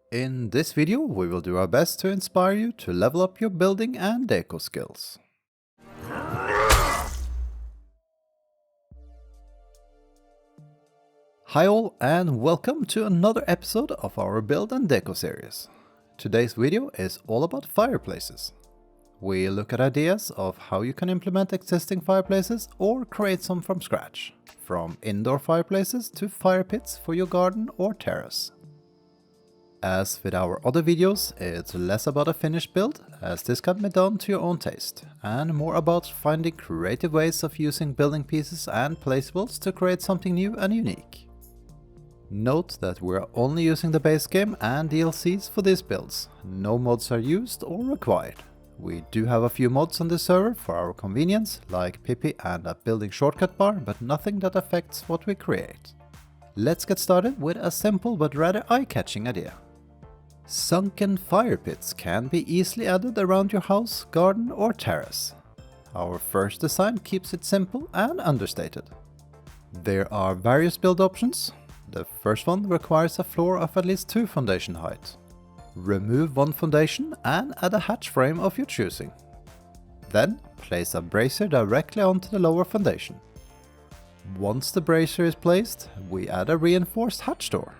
In this video, we will do our best to inspire you to level up your building and deco skills. Hi all, and welcome to another episode of our Build and Deco series. Today's video is all about fireplaces. We look at ideas of how you can implement existing fireplaces or create some from scratch, from indoor fireplaces to fire pits for your garden or terrace. As with our other videos, it's less about a finished build, as this can be done to your own taste, and more about finding creative ways of using building pieces and placeables to create something new and unique. Note that we're only using the base game and DLCs for these builds. No mods are used or required. We do have a few mods on this server for our convenience, like Pippi and a building shortcut bar, but nothing that affects what we create. Let's get started with a simple but rather eye-catching idea. Sunken fire pits can be easily added around your house, garden or terrace. Our first design keeps it simple and understated. There are various build options. The first one requires a floor of at least 2 foundation height. Remove one foundation and add a hatch frame of your choosing. Then place a brazier directly onto the lower foundation. Once the brazier is placed, we add a reinforced hatch door.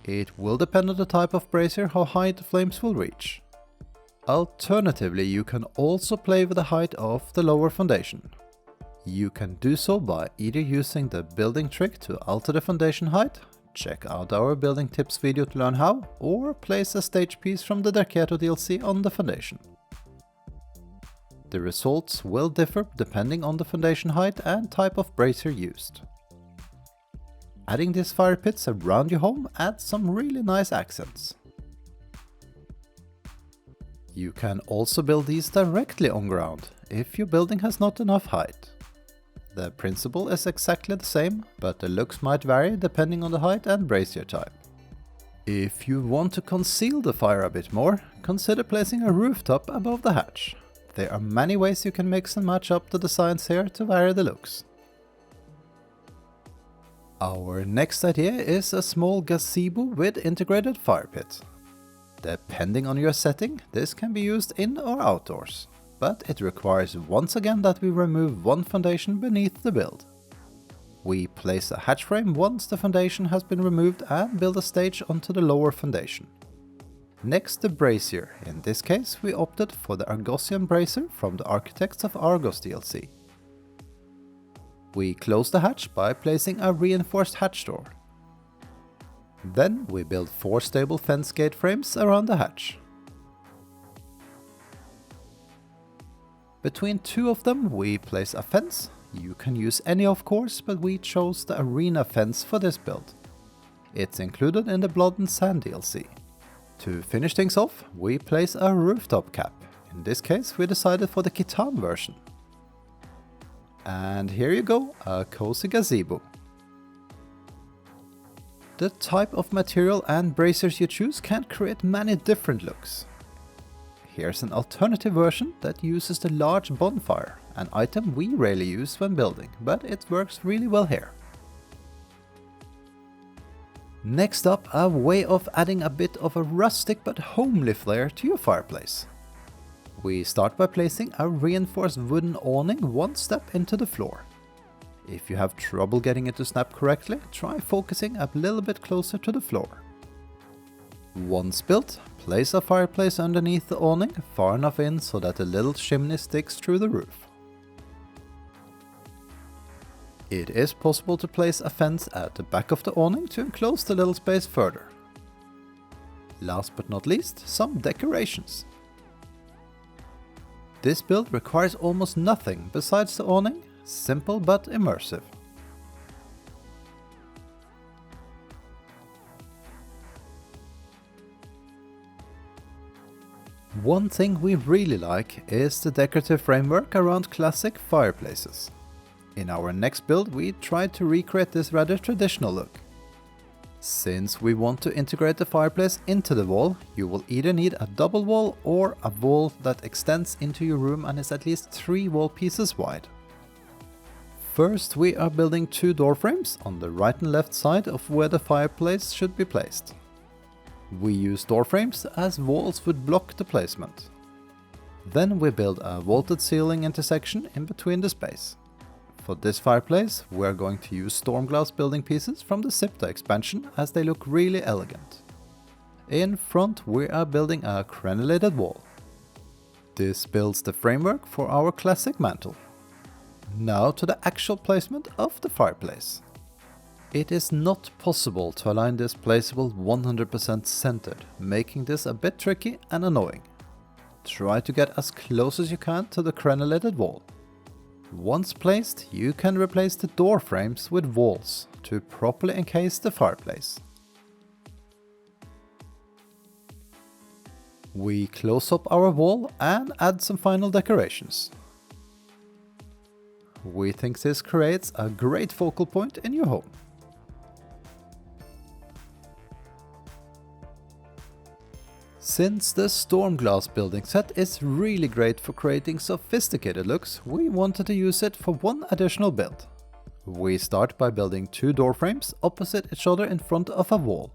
It will depend on the type of brazier how high the flames will reach. Alternatively, you can also play with the height of the lower foundation. You can do so by either using the building trick to alter the foundation height, check out our building tips video to learn how, or place a stage piece from the Deco DLC on the foundation. The results will differ depending on the foundation height and type of brazier used. Adding these fire pits around your home adds some really nice accents. You can also build these directly on ground, if your building has not enough height. The principle is exactly the same, but the looks might vary depending on the height and brazier type. If you want to conceal the fire a bit more, consider placing a rooftop above the hatch. There are many ways you can mix and match up the designs here to vary the looks. Our next idea is a small gazebo with integrated fire pit. Depending on your setting, this can be used in or outdoors, but it requires once again that we remove one foundation beneath the build. We place a hatch frame once the foundation has been removed and build a stage onto the lower foundation. Next, the brazier. In this case, we opted for the Argosian brazier from the Architects of Argos DLC. We close the hatch by placing a reinforced hatch door. Then we build 4 stable fence gate frames around the hatch. Between 2 of them we place a fence. You can use any of course, but we chose the arena fence for this build. It's included in the Blood and Sand DLC. To finish things off, we place a rooftop cap. In this case we decided for the Khitan version. And here you go, a cozy gazebo. The type of material and braziers you choose can create many different looks. Here's an alternative version that uses the large bonfire, an item we rarely use when building, but it works really well here. Next up, a way of adding a bit of a rustic but homely flair to your fireplace. We start by placing a reinforced wooden awning one step into the floor. If you have trouble getting it to snap correctly, try focusing a little bit closer to the floor. Once built, place a fireplace underneath the awning, far enough in so that the little chimney sticks through the roof. It is possible to place a fence at the back of the awning to enclose the little space further. Last but not least, some decorations. This build requires almost nothing besides the awning, simple but immersive. One thing we really like is the decorative framework around classic fireplaces. In our next build we tried to recreate this rather traditional look. Since we want to integrate the fireplace into the wall, you will either need a double wall or a wall that extends into your room and is at least 3 wall pieces wide. First, we are building 2 door frames on the right and left side of where the fireplace should be placed. We use door frames as walls would block the placement. Then we build a vaulted ceiling intersection in between the space. For this fireplace, we are going to use storm glass building pieces from the Sipta expansion as they look really elegant. In front we are building a crenellated wall. This builds the framework for our classic mantle. Now to the actual placement of the fireplace. It is not possible to align this placeable 100% centered, making this a bit tricky and annoying. Try to get as close as you can to the crenellated wall. Once placed, you can replace the door frames with walls to properly encase the fireplace. We close up our wall and add some final decorations. We think this creates a great focal point in your home. Since the storm glass building set is really great for creating sophisticated looks, we wanted to use it for one additional build. We start by building two door frames opposite each other in front of a wall.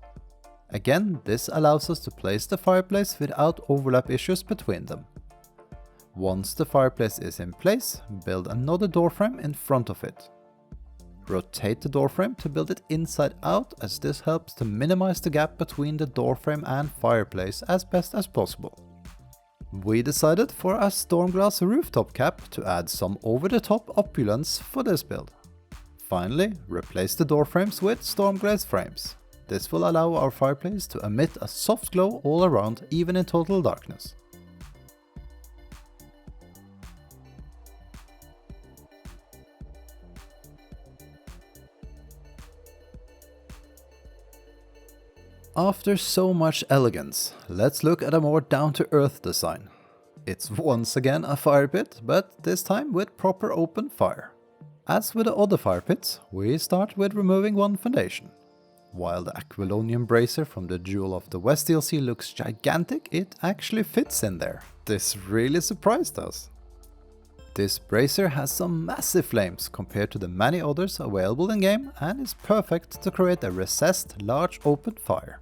Again, this allows us to place the fireplace without overlap issues between them. Once the fireplace is in place, build another door frame in front of it. Rotate the door frame to build it inside out, as this helps to minimize the gap between the door frame and fireplace as best as possible. We decided for a storm glass rooftop cap to add some over-the-top opulence for this build. Finally, replace the door frames with storm glass frames. This will allow our fireplace to emit a soft glow all around, even in total darkness. After so much elegance, let's look at a more down-to-earth design. It's once again a fire pit, but this time with proper open fire. As with the other fire pits, we start with removing one foundation. While the Aquilonian brazier from the Jewel of the West DLC looks gigantic, it actually fits in there. This really surprised us. This brazier has some massive flames compared to the many others available in game and is perfect to create a recessed large open fire.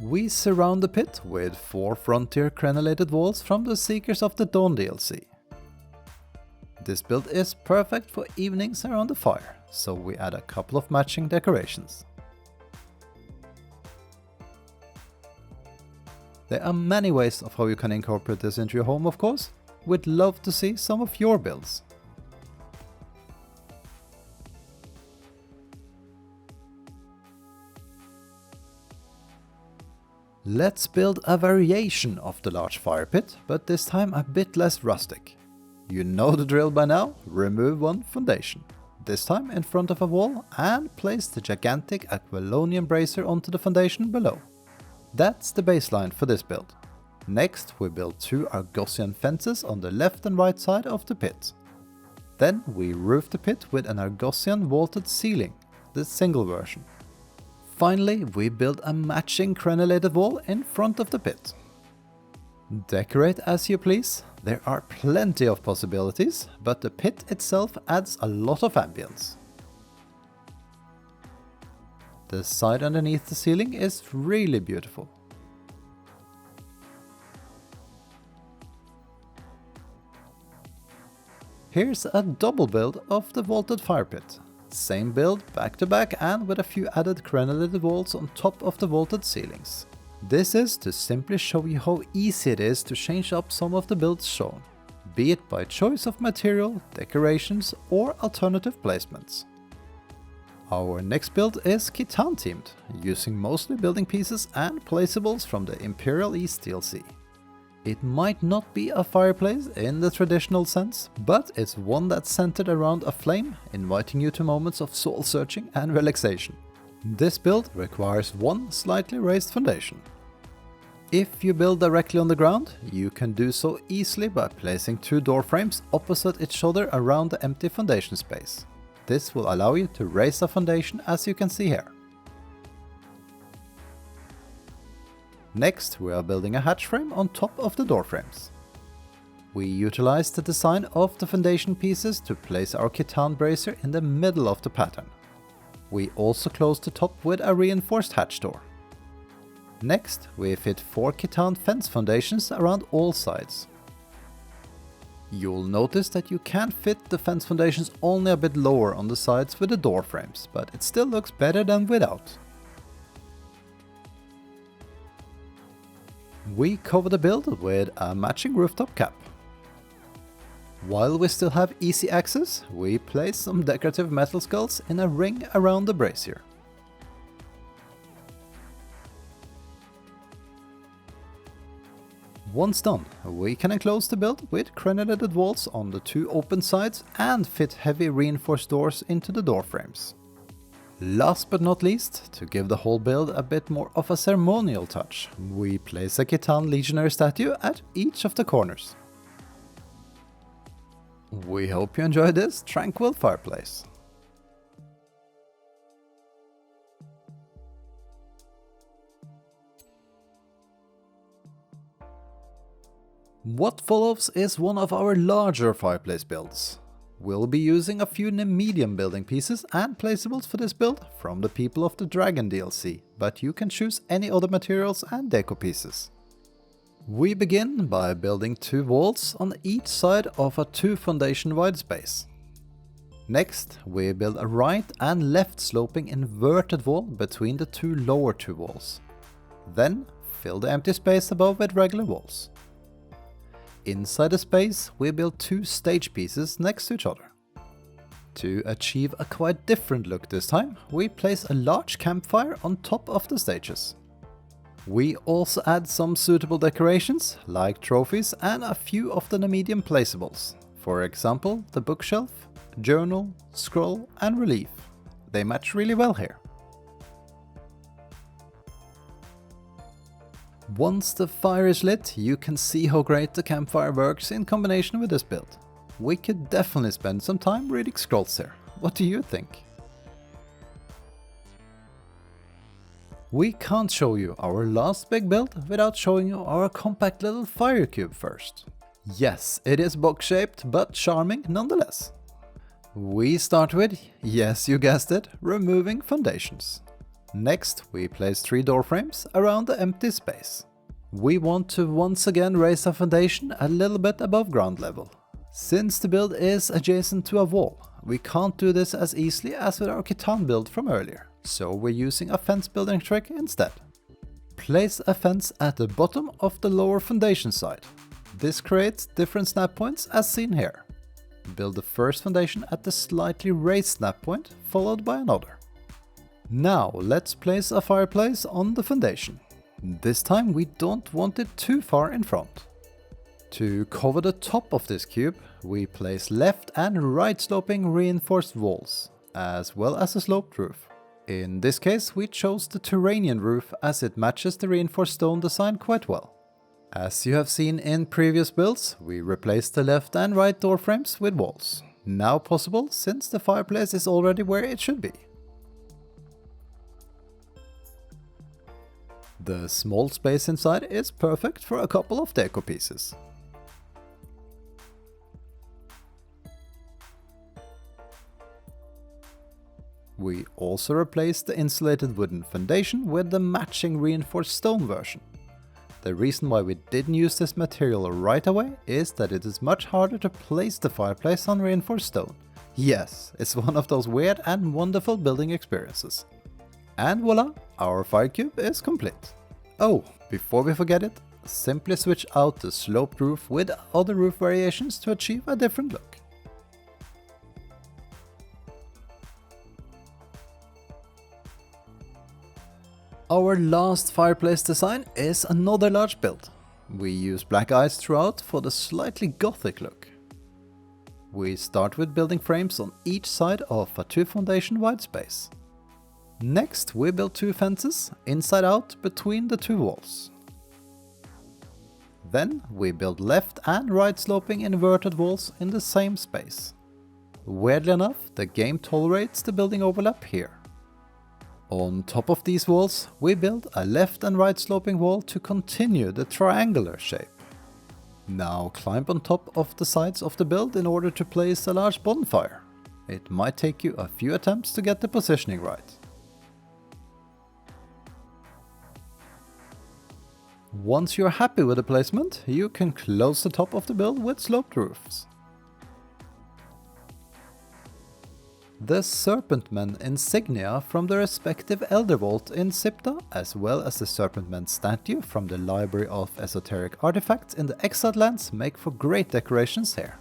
We surround the pit with 4 frontier crenellated walls from the Seekers of the Dawn DLC. This build is perfect for evenings around the fire, so we add a couple of matching decorations. There are many ways of how you can incorporate this into your home, of course. We'd love to see some of your builds. Let's build a variation of the large fire pit, but this time a bit less rustic. You know the drill by now, remove one foundation. This time in front of a wall, and place the gigantic Aquilonian brazier onto the foundation below. That's the baseline for this build. Next we build 2 Argosian fences on the left and right side of the pit. Then we roof the pit with an Argosian vaulted ceiling, the single version. Finally, we build a matching crenellated wall in front of the pit. Decorate as you please, there are plenty of possibilities, but the pit itself adds a lot of ambience. The side underneath the ceiling is really beautiful. Here's a double build of the vaulted fire pit. Same build back to back and with a few added crenellated walls on top of the vaulted ceilings. This is to simply show you how easy it is to change up some of the builds shown, be it by choice of material, decorations or alternative placements. Our next build is Khitan themed, using mostly building pieces and placeables from the Imperial East DLC. It might not be a fireplace in the traditional sense, but it's one that's centered around a flame, inviting you to moments of soul searching and relaxation. This build requires one slightly raised foundation. If you build directly on the ground, you can do so easily by placing 2 door frames opposite each other around the empty foundation space. This will allow you to raise a foundation, as you can see here. Next, we are building a hatch frame on top of the door frames. We utilize the design of the foundation pieces to place our Khitan brazier in the middle of the pattern. We also close the top with a reinforced hatch door. Next, we fit 4 Khitan fence foundations around all sides. You'll notice that you can fit the fence foundations only a bit lower on the sides with the door frames, but it still looks better than without. We cover the build with a matching rooftop cap. While we still have easy access, we place some decorative metal skulls in a ring around the brazier. Once done, we can enclose the build with crenellated walls on the 2 open sides and fit heavy reinforced doors into the door frames. Last but not least, to give the whole build a bit more of a ceremonial touch, we place a Khitan legionary statue at each of the corners. We hope you enjoy this tranquil fireplace. What follows is one of our larger fireplace builds. We'll be using a few medium building pieces and placeables for this build from the People of the Dragon DLC, but you can choose any other materials and deco pieces. We begin by building 2 walls on each side of a 2 foundation wide space. Next, we build a right and left sloping inverted wall between the 2 lower 2 walls. Then, fill the empty space above with regular walls. Inside the space, we build 2 stage pieces next to each other. To achieve a quite different look this time, we place a large campfire on top of the stages. We also add some suitable decorations, like trophies and a few of the medium placeables. For example, the bookshelf, journal, scroll and relief. They match really well here. Once the fire is lit, you can see how great the campfire works in combination with this build. We could definitely spend some time reading scrolls here. What do you think? We can't show you our last big build without showing you our compact little Firecube first. Yes, it is box-shaped, but charming nonetheless. We start with, yes you guessed it, removing foundations. Next, we place 3 door frames around the empty space. We want to once again raise our foundation a little bit above ground level. Since the build is adjacent to a wall, we can't do this as easily as with our Khitan build from earlier, so we're using a fence building trick instead. Place a fence at the bottom of the lower foundation side. This creates different snap points as seen here. Build the first foundation at the slightly raised snap point, followed by another. Now let's place a fireplace on the foundation. This time we don't want it too far in front. To cover the top of this cube, we place left and right sloping reinforced walls, as well as a sloped roof. In this case we chose the Turanian roof as it matches the reinforced stone design quite well. As you have seen in previous builds, we replaced the left and right door frames with walls. Now possible since the fireplace is already where it should be. The small space inside is perfect for a couple of deco pieces. We also replaced the insulated wooden foundation with the matching reinforced stone version. The reason why we didn't use this material right away is that it is much harder to place the fireplace on reinforced stone. Yes, it's one of those weird and wonderful building experiences. And voila, our Firecube is complete. Oh, before we forget it, simply switch out the sloped roof with other roof variations to achieve a different look. Our last fireplace design is another large build. We use black ice throughout for the slightly Gothic look. We start with building frames on each side of a 2 foundation wide space. Next, we build 2 fences inside out between the 2 walls. Then we build left and right sloping inverted walls in the same space. Weirdly enough, the game tolerates the building overlap here. On top of these walls, we build a left and right sloping wall to continue the triangular shape. Now climb on top of the sides of the build in order to place a large bonfire. It might take you a few attempts to get the positioning right. Once you're happy with the placement, you can close the top of the build with sloped roofs. The Serpentmen insignia from the respective Elder Vault in Sipta, as well as the Serpentmen statue from the Library of Esoteric Artifacts in the Exiled Lands make for great decorations here.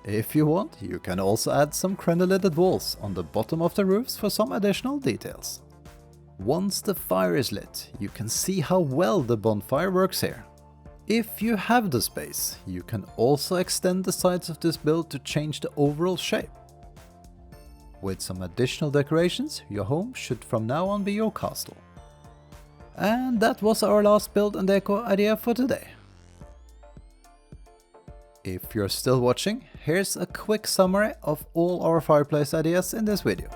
If you want, you can also add some crenulated walls on the bottom of the roofs for some additional details. Once the fire is lit, you can see how well the bonfire works here. If you have the space, you can also extend the sides of this build to change the overall shape. With some additional decorations, your home should from now on be your castle. And that was our last build and deco idea for today. If you're still watching, here's a quick summary of all our fireplace ideas in this video.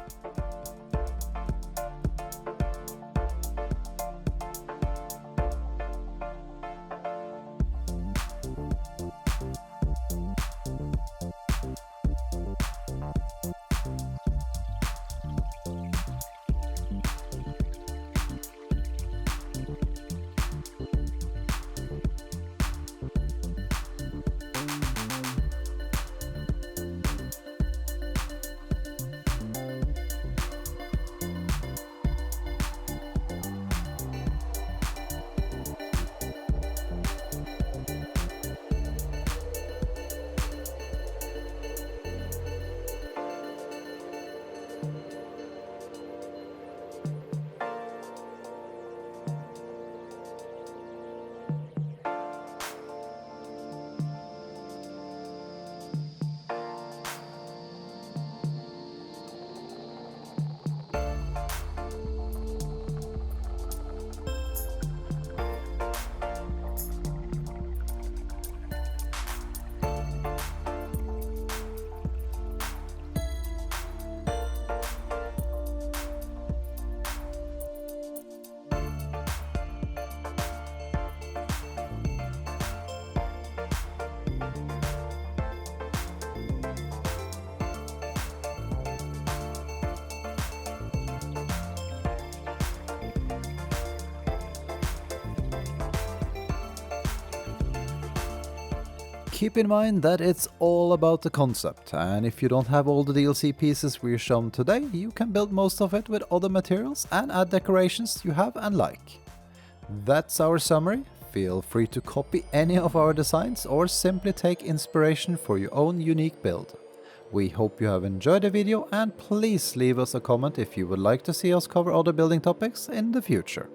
Keep in mind that it's all about the concept, and if you don't have all the DLC pieces we're shown today, you can build most of it with other materials and add decorations you have and like. That's our summary. Feel free to copy any of our designs or simply take inspiration for your own unique build. We hope you have enjoyed the video, and please leave us a comment if you would like to see us cover other building topics in the future.